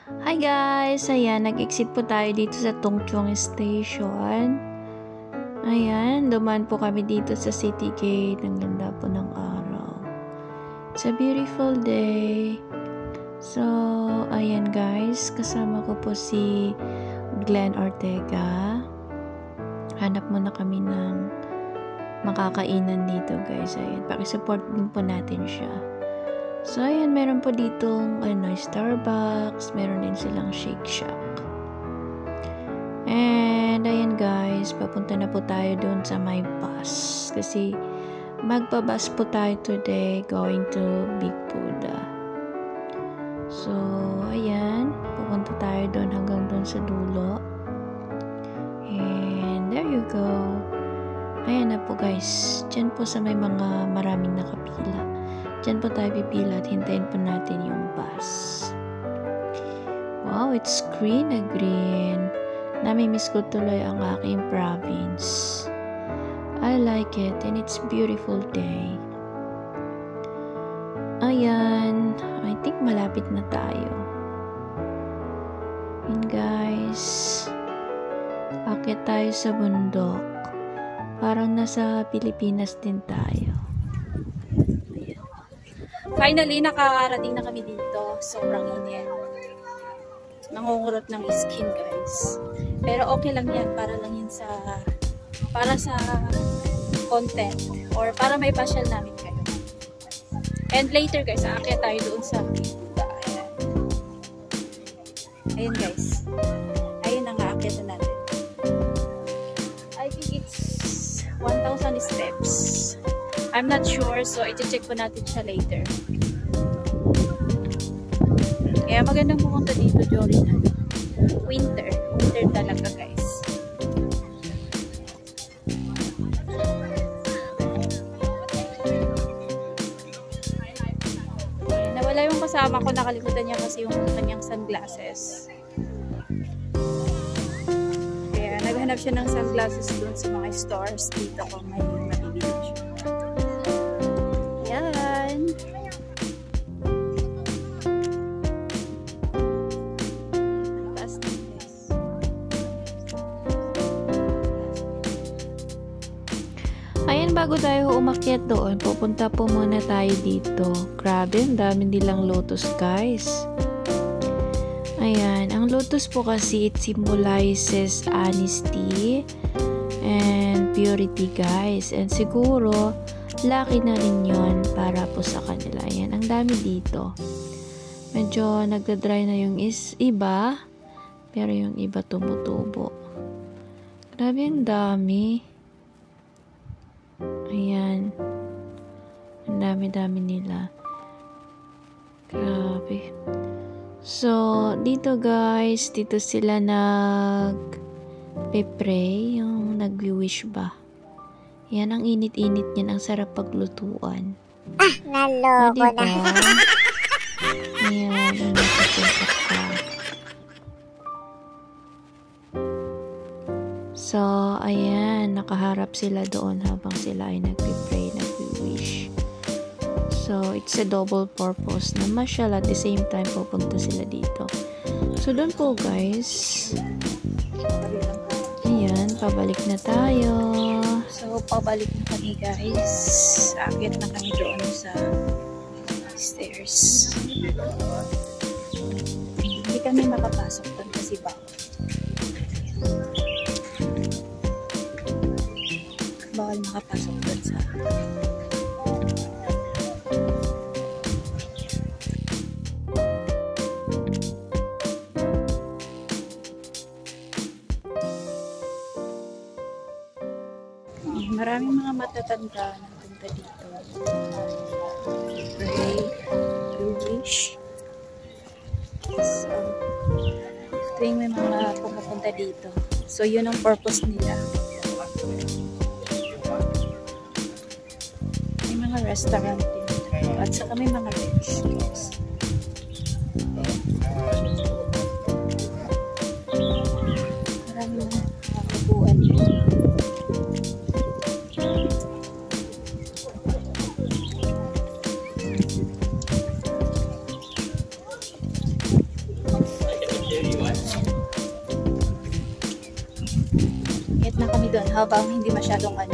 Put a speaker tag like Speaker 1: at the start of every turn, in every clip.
Speaker 1: Hi guys! Ayan, nag-exit po tayo dito sa Tongchong Station. Ayan, dumaan po kami dito sa City Gate. Ang ganda po ng araw. It's a beautiful day. So, ayan guys, kasama ko po si Glenn Ortega. Hanap muna kami ng makakainan dito guys. Ayan, pakisupport din po natin siya. So, ayan, meron po ditong Starbucks. Meron din silang Shake Shack. And, ayan guys, papunta na po tayo doon sa my bus. Kasi, magpa-bus po tayo today going to Big Buddha. So, ayan, pupunta tayo doon hanggang doon sa dulo. And, there you go. Ayan na po guys. Diyan po sa may mga maraming nakapila. Diyan po tayo pipila at hintayin po natin yung bus. Wow, it's green na green. Nami-miss ko tuloy ang aking province. I like it and it's beautiful day. Ayan, I think malapit na tayo. And guys, akit tayo sa bundok. Parang nasa Pilipinas din tayo.
Speaker 2: Finally, nakarating na kami dito. Sobrang init. Nangungurot ng skin, guys. Pero okay lang yan. Para sa content. Or para may pasyal namin kayo. And later, guys, aakyat tayo doon sa Buddha. Ayan, guys. Ayan ang aakyat na natin. I think it's 1,000 steps. I'm not sure, so i-check po natin siya later. Kaya magandang pumunta dito during winter. Winter talaga, guys. Nawala yung kasama ko, nakalimutan niya kasi yung kanyang sunglasses. Kaya naghanap siya ng sunglasses doon sa mga stores dito kung may mabibili siya.
Speaker 1: Ayan, bago tayo umakyat doon, pupunta po muna tayo dito. Grabe, ang dami nilang lotus, guys. Ayan, ang lotus po kasi, it symbolizes honesty and purity, guys. And siguro, lucky na rin yun para po sa kanila. Ayan, ang dami dito. Medyo nagda-dry na yung iba, pero yung iba tumutubo. Grabe, ang dami. Ayan. Ang dami-dami nila. Grabe. So, dito guys, dito sila nag-pray, yung nag-wish ba. Yan, ang init-init niyan. Ang sarap paglutuan.
Speaker 3: Naloko
Speaker 1: diba?
Speaker 3: na.
Speaker 1: Ayan, ang nasa-pusak ka. So, ayan, nakaharap sila doon habang sila ay nagpipray, nagwi-wish. So, it's a double purpose na masyal at the same time pupunta sila dito. So, doon po guys. Ayan, pabalik na tayo.
Speaker 2: So, pabalik na kami guys. Aakyat na kami doon sa stairs. Hindi kami makapasok doon kasi bawal. Bawal makapasok doon sa maraming mga matatanda na punta dito. Pray, wish. So, tuwing may mga pumupunta dito. So, yun ang purpose nila. Restaurant din. At saka may mga restaurants. Maraming mga kabuuan din. kami doon habang hindi masyadong ano.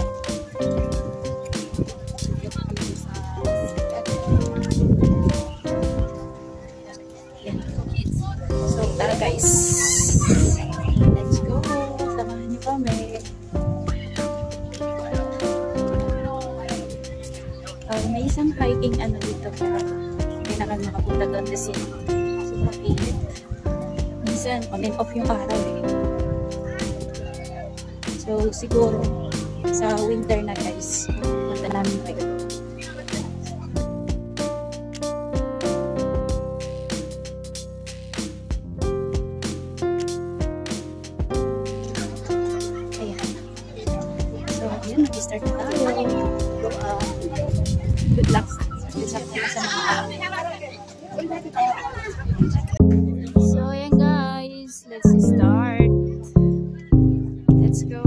Speaker 2: Yan. So, tara guys. Let's go. Samahan niyo kami. May isang hiking ano dito pero hindi na kami makapunta doon kasi super init. Minsan on and off yung araw eh. So siguro sa winter na guys, punta namin kayo. Ayan. So ayan, mag-start na tayo. Good luck sa mga So ayan guys, let's start. Let's go.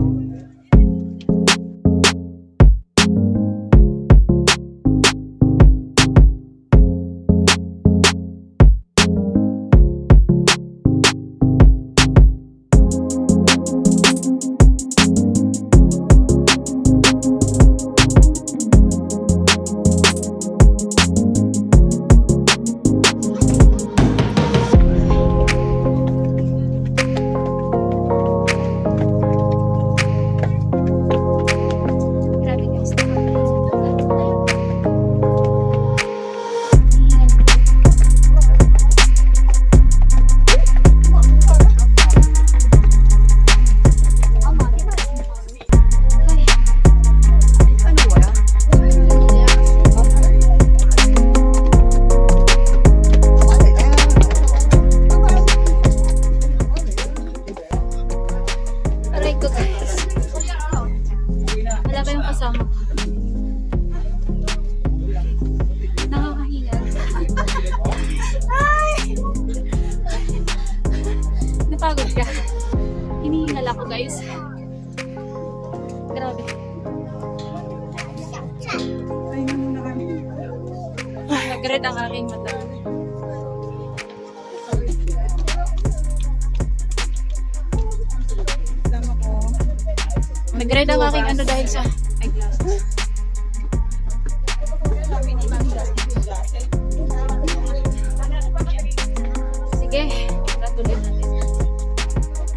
Speaker 2: Wala ba yung kasama? Nakakahinga. Ay! Napagod ka. Hinihingal ako guys. Grabe. Nag-red ang aking mata. Nag-red ang aking ano dahil sa eyeglasses. Sige, tuloy natin.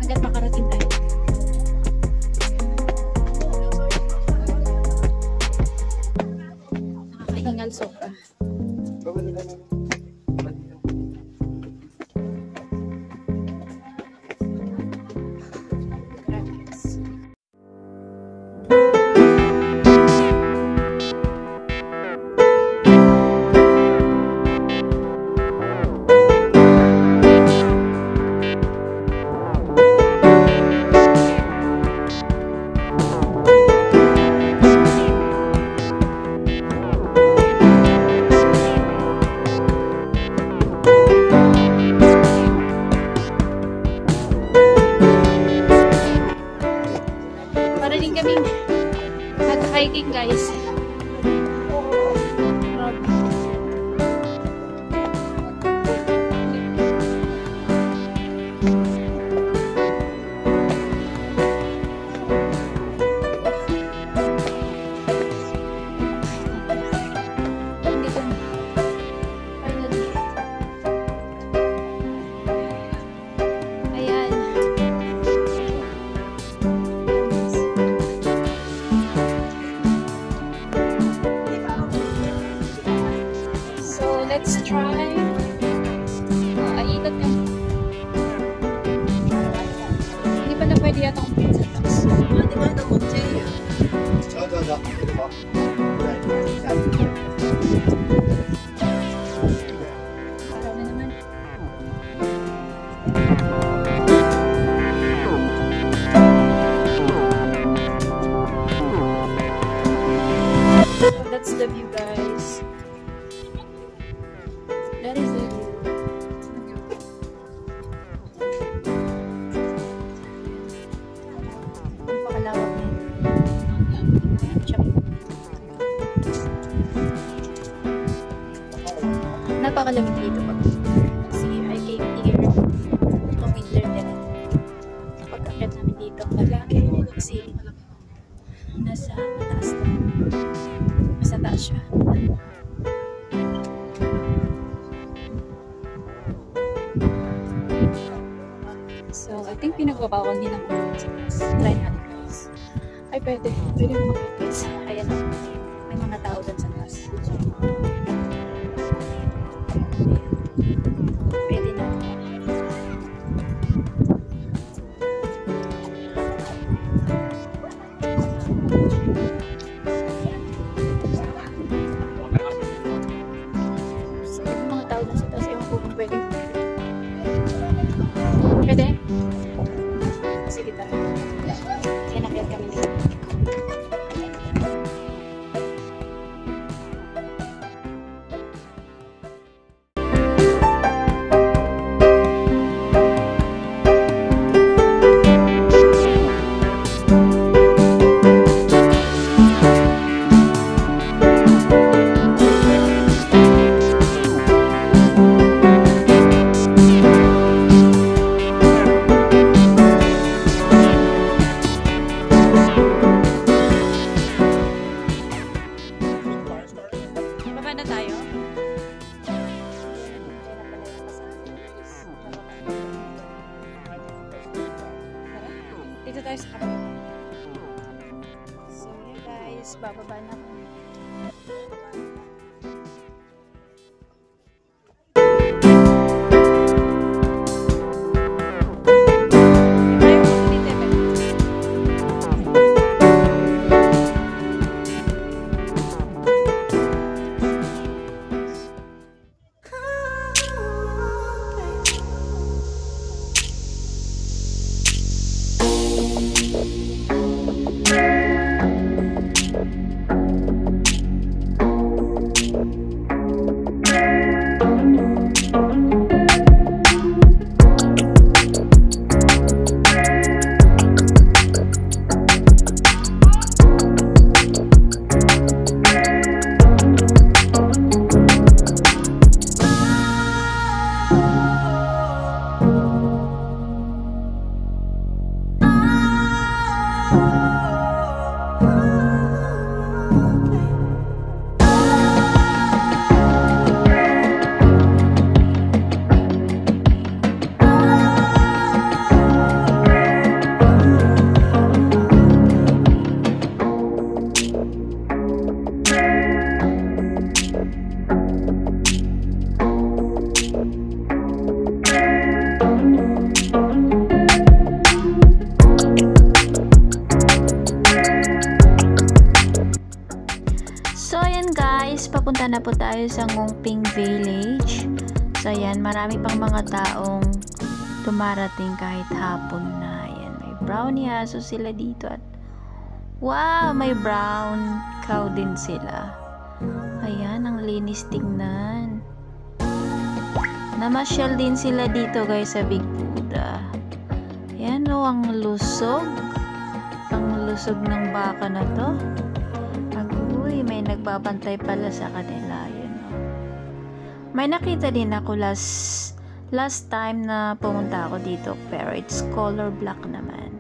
Speaker 2: Hanggat makarating tayo. Nakakahingal sobra. Hiking guys. Let's try. Ikot ka. Hindi pala pwede yata kung pizza tax. Hindi ba ito kung chair? Araw na naman. So that's the view guys. That is the view. Napakalawak niya. Napakalamig dito pag kasi I came here no winter din. Pag-akit namin dito, malaki kasi nasa mataas na. Nasa taas siya. So, I think pinagbabawal din ang mga sa taas. Try natin guys. Ay, pwede. Pwede mo guys. Ayan. May mga tao dun sa taas. Pwede na. So, may mga tao dun sa taas. Ewan ko kung pwede. Pwede? Sige tayo. Kaya nakit kami dito. Baba na tayo. Dito tayo sa kapit. So yun guys, bababa na ako. Papunta na po tayo sa Ngongping Village. So ayan, marami pang mga taong dumarating kahit hapon na. Ayan, may brownie aso sila dito at wow, may brown cow din sila. Ayan, ang linis tingnan. Namasyal din sila dito guys sa Big Buddha. Ayan o, ang lusog. Ang lusog ng baka na to. Uy, may nagbabantay pala sa kanila. Yun, no? May nakita din ako last time na pumunta ako dito, pero it's color black naman.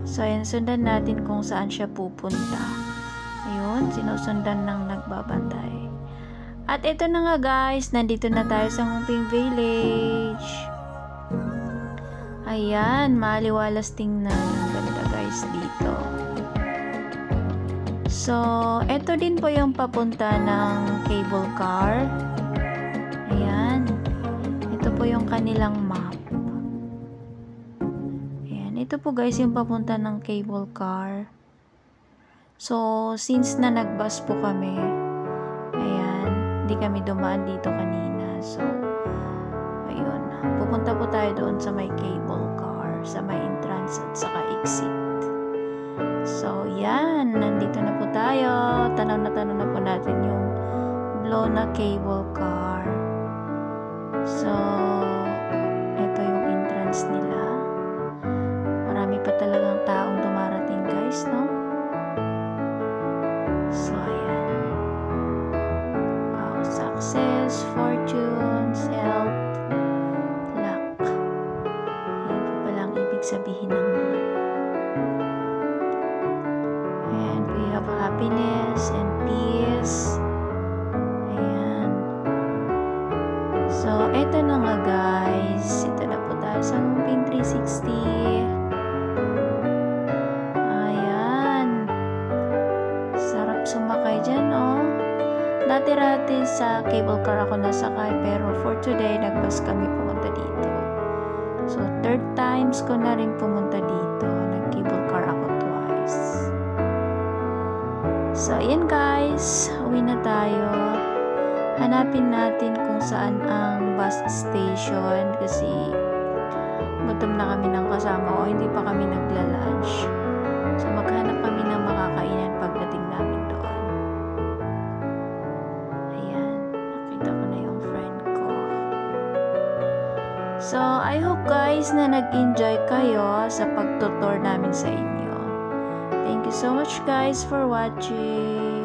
Speaker 2: So, ayan, sundan natin kung saan siya pupunta. Ayun, sinusundan ng nagbabantay. At ito na nga guys, nandito na tayo sa Ngongping Village. Ayan, maliwalas tingnan. Ang ganda guys dito. So, ito din po yung papunta ng cable car. Ayan. Ito po yung kanilang map. Ayan. Ito po guys yung papunta ng cable car. So, since na nag-bus po kami, ayan, hindi kami dumaan dito kanina. So, ayun. Pupunta po tayo doon sa may cable car, sa may entrance at saka exit. So, yan. Nandito na po tayo. Tanaw na po natin yung blow na cable car. So, ito yung entrance nila. Marami pa talagang taong dumarating guys, no? So, ayan. Wow, success, fortunes, health, luck. Yan po palang ibig sabihin ng mga
Speaker 1: natin sa cable car ako nasakay, pero for today, nagbus kami pumunta dito. So, 3rd times ko na rin pumunta dito. Nag-cable car ako twice. So, ayan guys. Uwi na tayo. Hanapin natin kung saan ang bus station kasi gutom na kami ng kasama ko. Hindi pa kami nagla-lunch. So, maghanap kami ng makakainan pagdating namin doon. Ayan. Nakita ko na yung friend ko. So, I hope guys na nag-enjoy kayo sa pagtutour namin sa inyo. Thank you so much guys for watching.